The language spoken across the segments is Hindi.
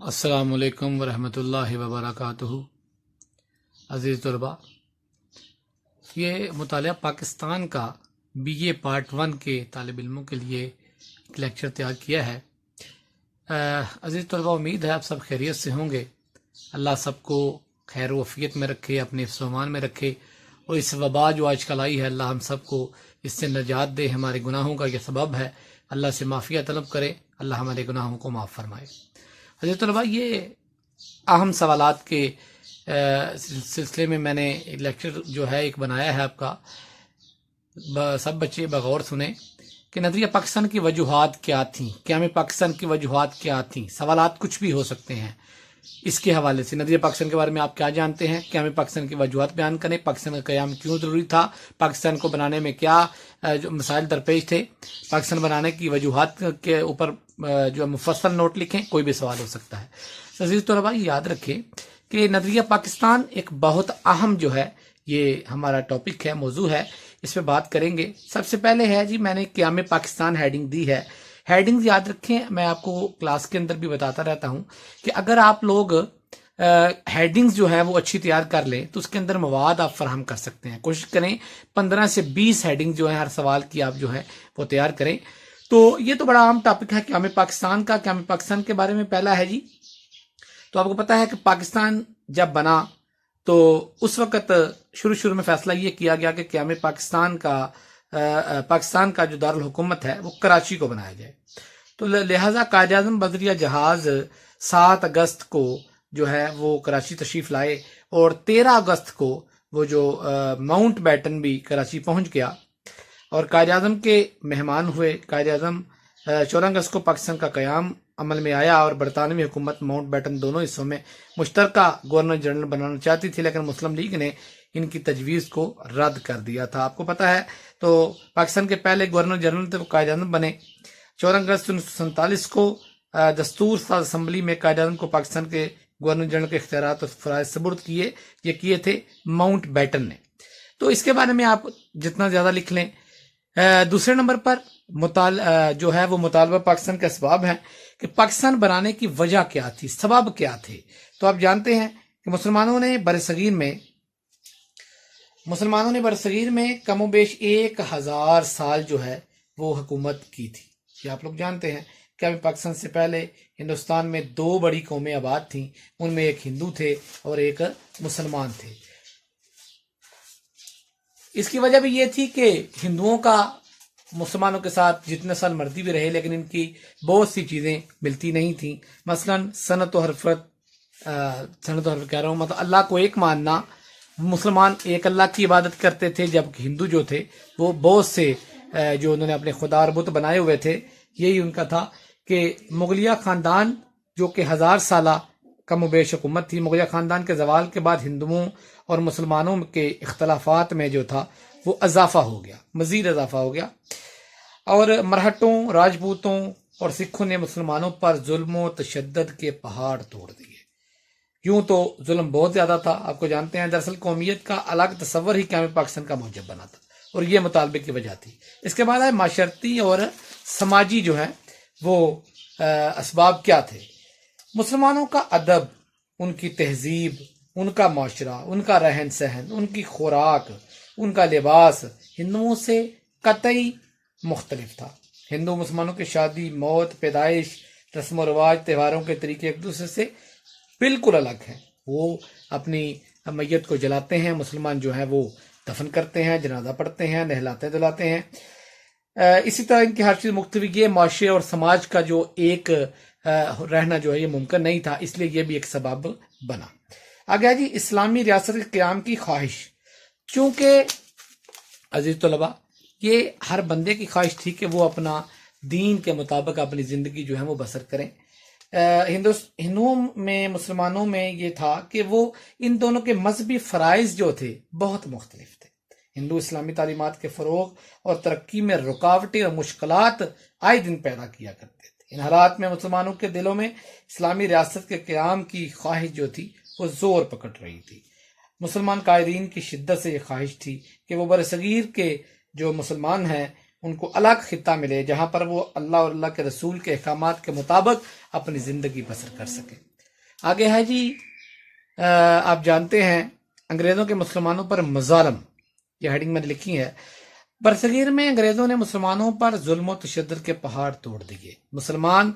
अस्सलामुअलैकुम वरहमतुल्लाहि वबरकातुहू। अज़ीज़ तलबा, ये मुतालिया पाकिस्तान का बीए पार्ट 1 के तालिब इल्मों के लिए एक लेक्चर तैयार किया है। अज़ीज़ तलबा, उम्मीद है आप सब खैरियत से होंगे। अल्लाह सबको खैर वफ़ियत में रखे, अपने हिफ्ज़-ओ-अमान में रखे, और इस वबा जो आजकल आई है अल्लाह हम सबको इससे नजात दे। हमारे गुनाहों का यह सबब है, अल्लाह से माफ़िया तलब करे, अल्लाह हमारे गुनाहों को माफ़ फरमाए। अज़ीज़ तलबा, ये अहम सवालात के सिलसिले में मैंने एक लेक्चर जो है एक बनाया है आपका। सब बच्चे बगौर सुने कि नज़रिया पाकिस्तान की वजूहात क्या थी, क़याम पाकिस्तान की वजूहात क्या थी। सवालात कुछ भी हो सकते हैं इसके हवाले से। नज़रिया पाकिस्तान के बारे में आप क्या जानते हैं, क़याम पाकिस्तान की वजूहात बयान करें, पाकिस्तान का क़याम क्यों ज़रूरी था, पाकिस्तान को बनाने में क्या जो मसाइल दरपेश थे, पाकिस्तान बनाने की वजूहात के ऊपर जो मुफस्सल नोट लिखें। कोई भी सवाल हो सकता है। अज़ीज़ तलबा, याद रखें कि नज़रिया पाकिस्तान एक बहुत अहम जो है ये हमारा टॉपिक है, मौजू है, इस पर बात करेंगे। सबसे पहले है जी, मैंने क़याम पाकिस्तान हेडिंग दी है। हेडिंग याद रखें, मैं आपको क्लास के अंदर भी बताता रहता हूं कि अगर आप लोग हेडिंग्स जो है वो अच्छी तैयार कर लें तो उसके अंदर मवाद आप फराहम कर सकते हैं। कोशिश करें 15 से 20 हेडिंग जो है हर सवाल की आप जो है वो तैयार करें। तो ये तो बड़ा आम टॉपिक है क़याम पाकिस्तान का। क़याम पाकिस्तान के बारे में पहला है जी, तो आपको पता है कि पाकिस्तान जब बना तो उस वक्त शुरू में फैसला ये किया गया कि क़याम पाकिस्तान का जो दारुल हुकूमत है वो कराची को बनाया जाए। तो लिहाजा कायद-ए-आज़म बदरिया जहाज 7 अगस्त को जो है वो कराची तशरीफ लाए और 13 अगस्त को वो जो माउंट बैटन भी कराची पहुंच गया और कायद-ए-आज़म के मेहमान हुए। कायद-ए-आज़म 14 अगस्त को पाकिस्तान का क़याम अमल में आया और बरतानवी हुकूमत माउंट बैटन दोनों हिस्सों में मुश्तरका गवर्नर जनरल बनाना चाहती थी, लेकिन मुस्लिम लीग ने इनकी तजवीज़ को रद्द कर दिया था। आपको पता है, तो पाकिस्तान के पहले गवर्नर जनरल थे वो कायद-ए-आज़म बने। 14 अगस्त 1947 को दस्तूर साज असम्बली में कायद-ए-आज़म को पाकिस्तान के गवर्नर जनरल के इख्तियारात और फ़राइज़ सुपुर्द किए। ये किए थे माउंट बैटन ने। तो इसके बारे में आप जितना ज़्यादा लिख लें। दूसरे नंबर पर जो है वो मुतालबा पाकिस्तान के असबाब है कि पाकिस्तान बनाने की वजह क्या थी, सबब क्या थे। तो आप जानते हैं कि मुसलमानों ने बरसगीर में कमोबेश 1000 साल जो है वो हुकूमत की थी। ये आप लोग जानते हैं कि अभी पाकिस्तान से पहले हिंदुस्तान में 2 बड़ी कौमें आबाद थीं, उनमें एक हिंदू थे और एक मुसलमान थे। इसकी वजह भी ये थी कि हिंदुओं का मुसलमानों के साथ जितने साल मर्जी भी रहे, लेकिन इनकी बहुत सी चीज़ें मिलती नहीं थी। मसलन सनत और हरफत कह रहा हूँ, मतलब अल्लाह को एक मानना। मुसलमान एक अल्लाह की इबादत करते थे, जबकि हिंदू जो थे वो बहुत से जो उन्होंने अपने खुदा और बुत बनाए हुए थे। यही उनका था कि मुगलिया ख़ानदान जो कि 1000 साला कमोबेश हुकूमत थी, मुगलिया ख़ानदान के जवाल के बाद हिंदुओं और मुसलमानों के इख्तलाफात में जो था वो इजाफा हो गया, मजीद इजाफा हो गया। और मरहटों, राजपूतों और सिखों ने मुसलमानों पर जुल्म और तशद्दुद के पहाड़ तोड़ दिए। यूं तो जुल्म बहुत ज्यादा था, आपको जानते हैं। दरअसल कौमियत का अलग तस्वर ही क़याम पाकिस्तान का मौजब बना था और ये मुतालबे की वजह थी। इसके बाद है माशरती और समाजी जो है वो असबाब क्या थे। मुसलमानों का अदब, उनकी तहजीब, उनका माशरा, उनका रहन सहन, उनकी खुराक, उनका लिबास हिंदुओं से कतई मुख्तलिफ था। हिंदू मुसलमानों की शादी, मौत, पैदाइश, रस्म व रवाज, त्योहारों के तरीके एक दूसरे से बिल्कुल अलग हैं। वो अपनी मैयत को जलाते हैं, मुसलमान जो है वो दफन करते हैं, जनाजा पढ़ते हैं, नहलाते धुलाते हैं। इसी तरह इनकी हर चीज़ मुख्तलिफ। ये माशरे और समाज का जो एक रहना जो है ये मुमकिन नहीं था, इसलिए ये भी एक सबब बना। आगे जी, इस्लामी रियासत के क़याम की ख्वाहिश। चूंकि अजीज तलबा, ये हर बंदे की ख्वाहिश थी कि वो अपना दीन के मुताबिक अपनी ज़िंदगी जो है वो बसर करें। हिंदुओं में, मुसलमानों में ये था कि वो इन दोनों के मजहबी फ़राइज़ जो थे बहुत मुख्तलिफ थे। हिंदू इस्लामी तालीमात के फ़रोग और तरक्की में रुकावटें और मुश्किलात आए दिन पैदा किया करते थे। इन हालात में मुसलमानों के दिलों में इस्लामी रियासत के क़याम की ख्वाहिश जो थी वो जोर पकड़ रही थी। मुसलमान कायदीन की शिद्दत से ये ख्वाहिश थी कि वो बरसगीर के जो मुसलमान हैं उनको अलग खिता मिले, जहां पर वो अल्लाह और अल्लाह के रसूल के अहकामात के मुताबिक अपनी ज़िंदगी बसर कर सकें। आगे है जी, आप जानते हैं अंग्रेजों के मुसलमानों पर मजालम, ये हेडिंग मैंने लिखी है। बरसगीर में अंग्रेजों ने मुसलमानों पर जुल्म और तशद्दुद के पहाड़ तोड़ दिए। मुसलमान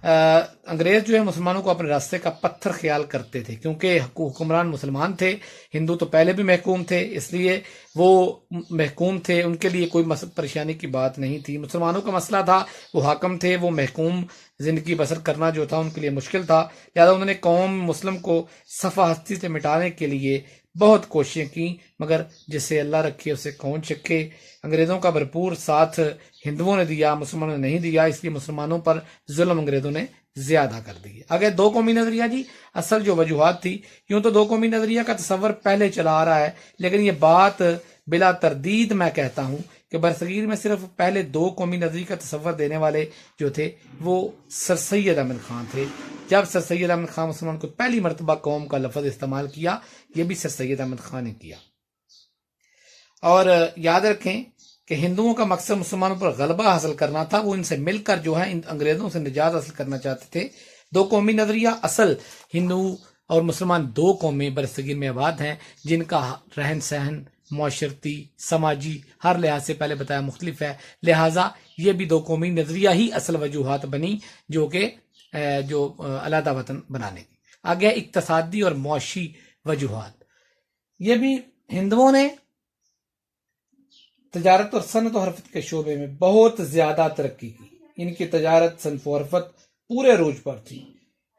अंग्रेज जो है मुसलमानों को अपने रास्ते का पत्थर ख्याल करते थे, क्योंकि हुक्मरान मुसलमान थे। हिंदू तो पहले भी महकूम थे, इसलिए वो महकूम थे, उनके लिए कोई परेशानी की बात नहीं थी। मुसलमानों का मसला था, वो हाकम थे, वो महकूम जिंदगी बसर करना जो था उनके लिए मुश्किल था। लिहाजा उन्होंने कौम मुस्लिम को सफ़ा हस्ती से मिटाने के लिए बहुत कोशिशें की, मगर जिसे अल्लाह रखे उसे कौन चखे। अंग्रेज़ों का भरपूर साथ हिंदुओं ने दिया, मुसलमानों ने नहीं दिया, इसलिए मुसलमानों पर जुल्म अंग्रेज़ों ने ज्यादा कर दिए। आगे दो कौमी नजरिया जी, असल जो वजूहात थी, यूं तो दो कौमी नजरिया का तस्वर पहले चला आ रहा है, लेकिन ये बात बिला तरदीद मैं कहता हूं कि बरसगीर में सिर्फ पहले दो कौमी नजरिए का तस्वर देने वाले जो थे वो सर सैयद अहमद खान थे। जब सर सैयद अहमद खान मुसलमान को पहली मरतबा कौम का लफ्ज इस्तेमाल किया, यह भी सर सैयद अहमद खान ने किया। और याद रखें कि हिंदुओं का मकसद मुसलमानों पर गलबा हासिल करना था, वो इनसे मिलकर जो है इन अंग्रेजों से निजात हासिल करना चाहते थे। दो कौमी नजरिया, असल हिंदू और मुसलमान दो कौमें बरसगीर में आबाद हैं, जिनका रहन सहन माशरती समाजी हर लिहाज से पहले बताया मुख्तलिफ है। लिहाजा ये भी दो कौमी नजरिया ही असल वजूहात बनी जो कि जो अलहदा वतन बनाने की। आगे इक्तसादी और मुआशी वजूहात, ये भी हिंदुओं ने तजारत और सनत और हरफत के शोबे में बहुत ज्यादा तरक्की की। इनकी तजारत सनत और हरफत पूरे रूज पर थी,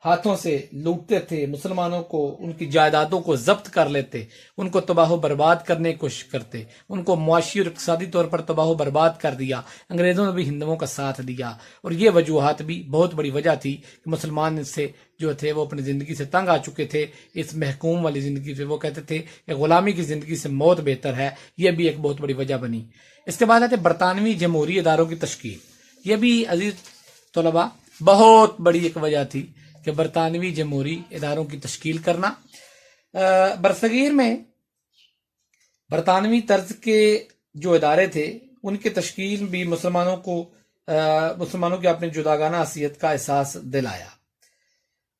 हाथों से लूटते थे, मुसलमानों को उनकी जायदादों को जब्त कर लेते, उनको तबाह बर्बाद करने की कोशिश करते, उनको मुआशी और इक़्तिसादी तौर पर तबाह बर्बाद कर दिया। अंग्रेजों ने भी हिंदुओं का साथ दिया, और ये वजूहात भी बहुत बड़ी वजह थी कि मुसलमान से जो थे वो अपनी जिंदगी से तंग आ चुके थे। इस महकूम वाली जिंदगी से वो कहते थे कि गुलामी की जिंदगी से मौत बेहतर है, यह भी एक बहुत बड़ी वजह बनी। इसके बाद आते बरतानवी जमहूरी इदारों की तश्कील, यह भी अजीज तलबा बहुत बड़ी एक वजह थी कि बरतानवी जमहूरी इदारों की तश्कील करना। बरसगीर में बरतानवी तर्ज के जो इदारे थे उनकी तश्कील भी मुसलमानों की अपनी जुदागाना हैसियत का एहसास दिलाया।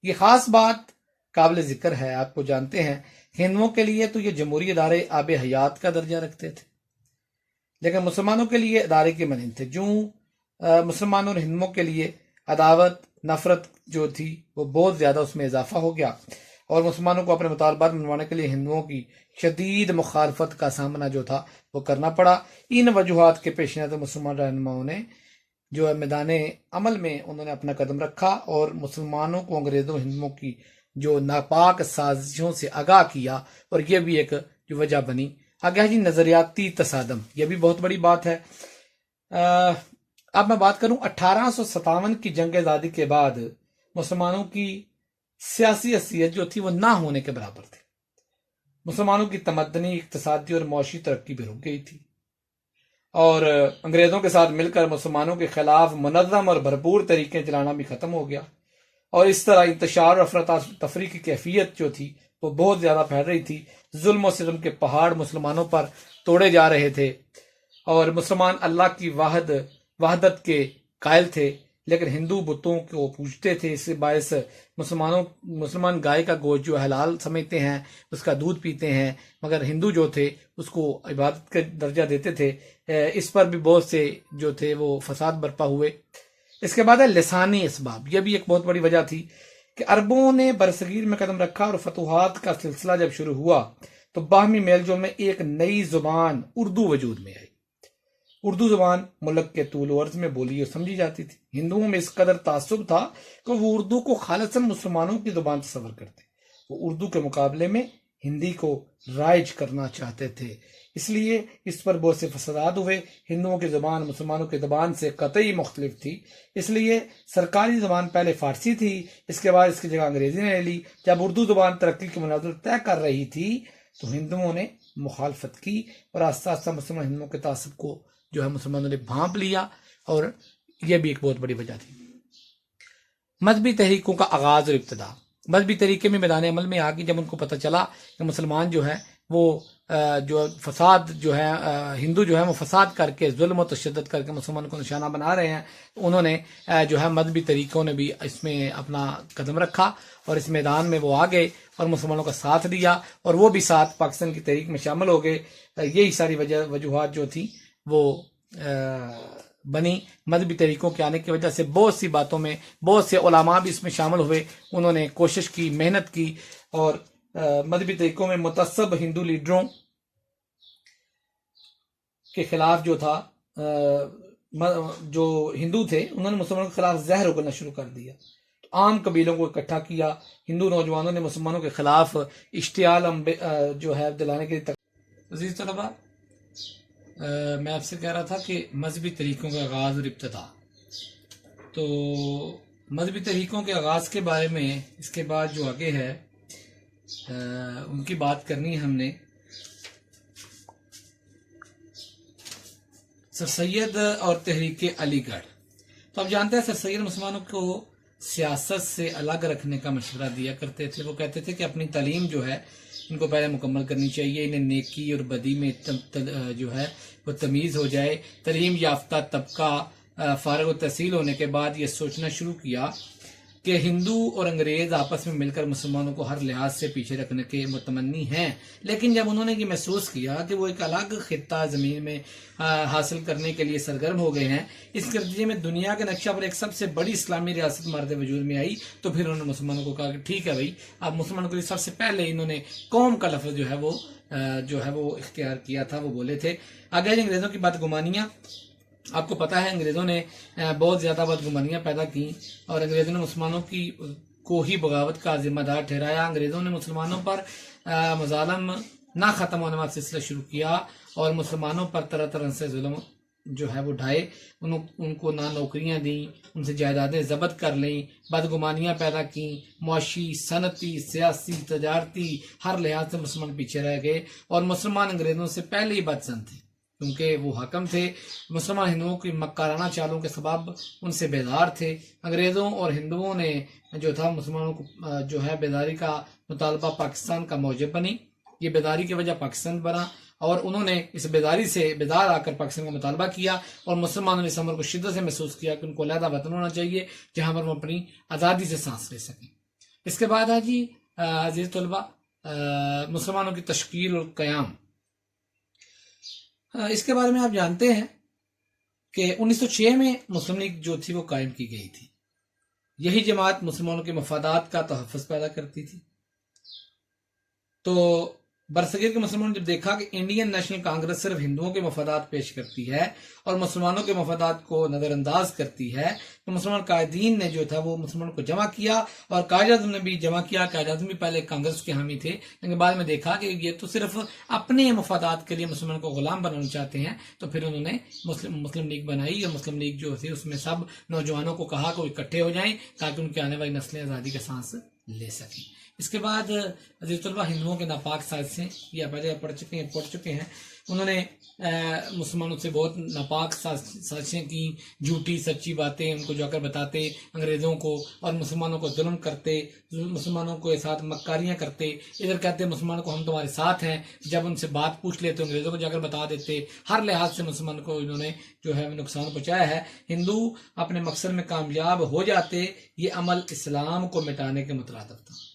ये खास बात काबिल जिक्र है। आपको जानते हैं हिंदुओं के लिए तो ये जमहूरी इदारे आब हयात का दर्जा रखते थे, लेकिन मुसलमानों के लिए इदारे के मानंद थे। जो मुसलमानों और हिंदुओं के लिए अदावत नफरत जो थी वो बहुत ज्यादा उसमें इजाफा हो गया, और मुसलमानों को अपने मुतालबात मनवाने के लिए हिंदुओं की शदीद मुखालफत का सामना जो था वो करना पड़ा। इन वजूहात के पेश नज़र मुसलमान रहनुमाओं ने जो है मैदान अमल में उन्होंने अपना कदम रखा और मुसलमानों को अंग्रेजों हिंदुओं की जो नापाक साजिशों से आगाह किया, और यह भी एक जो वजह बनी। आगे जी नजरियाती तसादम, यह भी बहुत बड़ी बात है। अब मैं बात करूं 1857 की जंग आजादी के बाद मुसलमानों की सियासी हैसियत जो थी वो ना होने के बराबर थी। मुसलमानों की तमद्दनी, इक्तिसादी और मौशी तरक्की भी रुक गई थी, और अंग्रेजों के साथ मिलकर मुसलमानों के खिलाफ मुनज़्ज़म और भरपूर तरीके चलाना भी खत्म हो गया, और इस तरह इंतशार और अफरा तफरी की कैफियत जो थी वो बहुत ज्यादा फैल रही थी। जुल्म और सितम के पहाड़ मुसलमानों पर तोड़े जा रहे थे, और मुसलमान अल्लाह की वहदत के कायल थे, लेकिन हिंदू बुतों को पूजते थे। इससे बायस मुसलमान गाय का गोश्त जो हलाल समझते हैं, उसका दूध पीते हैं, मगर हिंदू जो थे उसको इबादत का दर्जा देते थे। इस पर भी बहुत से जो थे वो फसाद बर्पा हुए। इसके बाद है लिसानी इसबाब, यह भी एक बहुत बड़ी वजह थी कि अरबों ने बरसगीर में कदम रखा, और फतुहात का सिलसिला जब शुरू हुआ तो बाहमी मेलजोल में एक नई जुबान उर्दू वजूद में आई। उर्दू जुबान मुल्क के तूल अर्ज में बोली और समझी जाती थी। हिंदुओं में इस कदर तासुब था कि वो उर्दू को खालिसन मुसलमानों की जुबान तस्वर करते, वो उर्दू के मुकाबले में हिंदी को राइज करना चाहते थे। इसलिए इस पर बहुत से फसाद हुए। हिंदुओं की जुबान मुसलमानों की जुबान से कतई मुख्तलिफ थी, इसलिए सरकारी जुबान पहले फारसी थी, इसके बाद इसकी जगह अंग्रेजी ने ले ली। जब उर्दू जुबान तरक्की की मुनाज़िर तय कर रही थी तो हिंदुओं ने मुखालफत की, और आस्ता आस्ता मुसलमान हिंदुओं के तासुब को जो है मुसलमानों ने भांप लिया, और यह भी एक बहुत बड़ी वजह थी। मजहबी तहरीकों का आगाज और इब्तिदा, मजहबी तरीके में मैदान अमल में आ गई जब उनको पता चला कि मुसलमान जो है वो जो फसाद जो है हिंदू जो है वो फसाद करके जुल्म और तशद्दुद करके मुसलमान को निशाना बना रहे हैं, तो उन्होंने जो है मजहबी तरीकों ने भी इसमें अपना कदम रखा और इस मैदान में वो आ गए और मुसलमानों का साथ दिया और वो भी साथ पाकिस्तान की तहरीक में शामिल हो गए। यही सारी वजूहात जो थी वो बनी। मजहबी तरीकों के आने की वजह से बहुत सी बातों में बहुत से उलामा भी इसमें शामिल हुए, उन्होंने कोशिश की, मेहनत की और मजहबी तरीकों में मुतअस्सब हिंदू लीडरों के खिलाफ जो था जो हिंदू थे उन्होंने मुसलमानों के खिलाफ जहर उगलना शुरू कर दिया। तो आम कबीलों को इकट्ठा किया, हिंदू नौजवानों ने मुसलमानों के खिलाफ इश्तियाल जो है दिलाने के लिए। अजीज तलबा, मैं आपसे कह रहा था कि मजहबी तरीकों का आगाज़ और इब्तिदा, तो मजहबी तरीकों के आगाज़ के बारे में इसके बाद जो आगे है उनकी बात करनी है हमने। सर सैयद और तहरीक अलीगढ़, तो आप जानते हैं सर सैयद मुसलमानों को सियासत से अलग रखने का मशवरा दिया करते थे। वो कहते थे कि अपनी तालीम जो है इनको पहले मुकम्मल करनी चाहिए, इन्हें नेकी और बदी में जो है वो तमीज़ हो जाए। तालीम याफ्ता तबका फारग तहसील होने के बाद ये सोचना शुरू किया कि हिंदू और अंग्रेज आपस में मिलकर मुसलमानों को हर लिहाज से पीछे रखने के मुतमन्नी हैं। लेकिन जब उन्होंने ये महसूस किया कि वो एक अलग खित्ता ज़मीन में हासिल करने के लिए सरगर्म हो गए हैं, इस नतीजे में दुनिया के नक्शा पर एक सबसे बड़ी इस्लामी रियासत मर्द वजूद में आई, तो फिर उन्होंने मुसलमानों को कहा कि ठीक है भाई, अब मुसलमानों के लिए सबसे पहले इन्होंने कौम का लफ्ज़ जो है वो इख्तियार किया था, वो बोले थे। आगे अंग्रेज़ों की बदगुमानियाँ, आपको पता है अंग्रेज़ों ने बहुत ज़्यादा बदगुमानियाँ पैदा की और अंग्रेज़ों ने मुसलमानों को ही बगावत का जिम्मेदार ठहराया। अंग्रेज़ों ने मुसलमानों पर मज़ालम ना ख़त्म होने वाला सिलसिला शुरू किया और मुसलमानों पर तरह तरह से जुल्म जो है वो ढाए। उनको ना नौकरियाँ दी, उनसे जायदादें जब्त कर लीं, बदगुमानियाँ पैदा की, मुआशी, सनती, सियासी, तजारती हर लिहाज से मुसलमान पीछे रह गए और मुसलमान अंग्रेज़ों से पहले ही बदसन थे क्योंकि वो हकम थे। मुसलमान हिंदुओं की मक्काराना चालों के सबब उनसे बेदार थे। अंग्रेज़ों और हिंदुओं ने जो था मुसलमानों को जो है बेदारी का मुतालबा पाकिस्तान का मौजब बनी। ये बेदारी की वजह पाकिस्तान बना और उन्होंने इस बेदारी से बेदार आकर पाकिस्तान का मुतालबा किया और मुसलमानों ने इस अमर को शिद्दत से महसूस किया कि उनको अलहदा वतन होना चाहिए जहाँ पर वो अपनी आज़ादी से सांस ले सकें। इसके बाद है जी अजीज तलबा मुसलमानों की तश्कील और क़याम। इसके बारे में आप जानते हैं कि 1906 में मुस्लिम लीग जो थी वो कायम की गई थी। यही जमात मुसलमानों के मफादात का तहफ़्फ़ुज़ पैदा करती थी। तो बरसगीर के मुसलमानों ने जब देखा कि इंडियन नेशनल कांग्रेस सिर्फ हिंदुओं के मफादात पेश करती है और मुसलमानों के मफादात को नज़रअंदाज करती है, तो मुसलमान कायदीन ने जो था वो मुसलमानों को जमा किया और कायद आज़म ने भी जमा किया। कायद आज़म भी पहले कांग्रेस के हामी थे, लेकिन बाद में देखा कि ये तो सिर्फ अपने मफादात के लिए मुसलमानों को गुलाम बनाना चाहते हैं, तो फिर उन्होंने मुस्लिम लीग बनाई और मुस्लिम लीग जो थी उसमें सब नौजवानों को कहा कि वो इकट्ठे हो जाएं ताकि उनकी आने वाली नस्लें आज़ादी का सांस ले सकें। इसके बाद अजीज तलबा हिंदुओं के नापाक साजिशें या पहले पढ़ चुके हैं। उन्होंने मुसलमानों से बहुत नापाक साजिशें की, झूठी सच्ची बातें उनको जाकर बताते अंग्रेज़ों को और मुसलमानों को जुल्म करते, मुसलमानों के साथ मक्कारियाँ करते। इधर कहते मुसलमानों को हम तुम्हारे साथ हैं, जब उनसे बात पूछ लेते अंग्रेज़ों को जाकर बता देते। हर लिहाज से मुसलमानों को इन्होंने जो है नुकसान पहुँचाया है। हिंदू अपने मकसद में कामयाब हो जाते, ये अमल इस्लाम को मिटाने के मुतरादिफ था।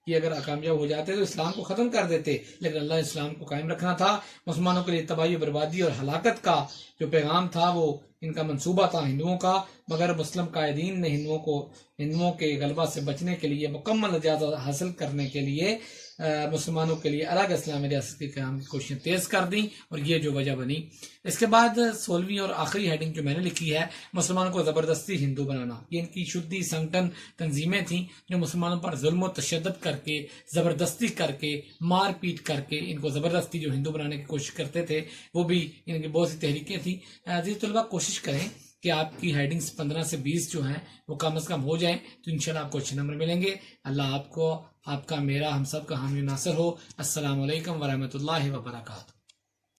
कि अगर कामयाब हो जाते तो इस्लाम को ख़त्म कर देते, लेकिन अल्लाह इस्लाम को कायम रखना था। मुसलमानों के लिए तबाही, बर्बादी और हलाकत का जो पैगाम था वो इनका मंसूबा था हिंदुओं का, मगर मुस्लिम कायदीन ने हिंदुओं के गलबा से बचने के लिए, मुकम्मल इजाज़त हासिल करने के लिए मुसलमानों के लिए अलग इस्लामी रियासत के क़याम की कोशिशें तेज़ कर दी और ये जो वजह बनी। इसके बाद 16वीं और आखिरी हेडिंग जो मैंने लिखी है, मुसलमानों को ज़बरदस्ती हिंदू बनाना। ये इनकी शुद्धी संगठन तंजीमें थी जो मुसलमानों पर जुल्म और तशद्दुद करके, ज़बरदस्ती करके, मार पीट करके इनको ज़बरदस्ती जो हिंदू बनाने की कोशिश करते थे। वो भी इनकी बहुत सी तहरीकें थी। अजीज़ तलबा, कोशिश करें कि आपकी हेडिंग्स 15 से 20 जो हैं वो कम से कम हो जाएं, तो इंशाल्लाह आपको अच्छे नंबर मिलेंगे। अल्लाह आपको, आपका, मेरा, हम सब का हामी नासर हो। अस्सलामु अलैकुम वरहमतुल्लाहि वबरकातुहू।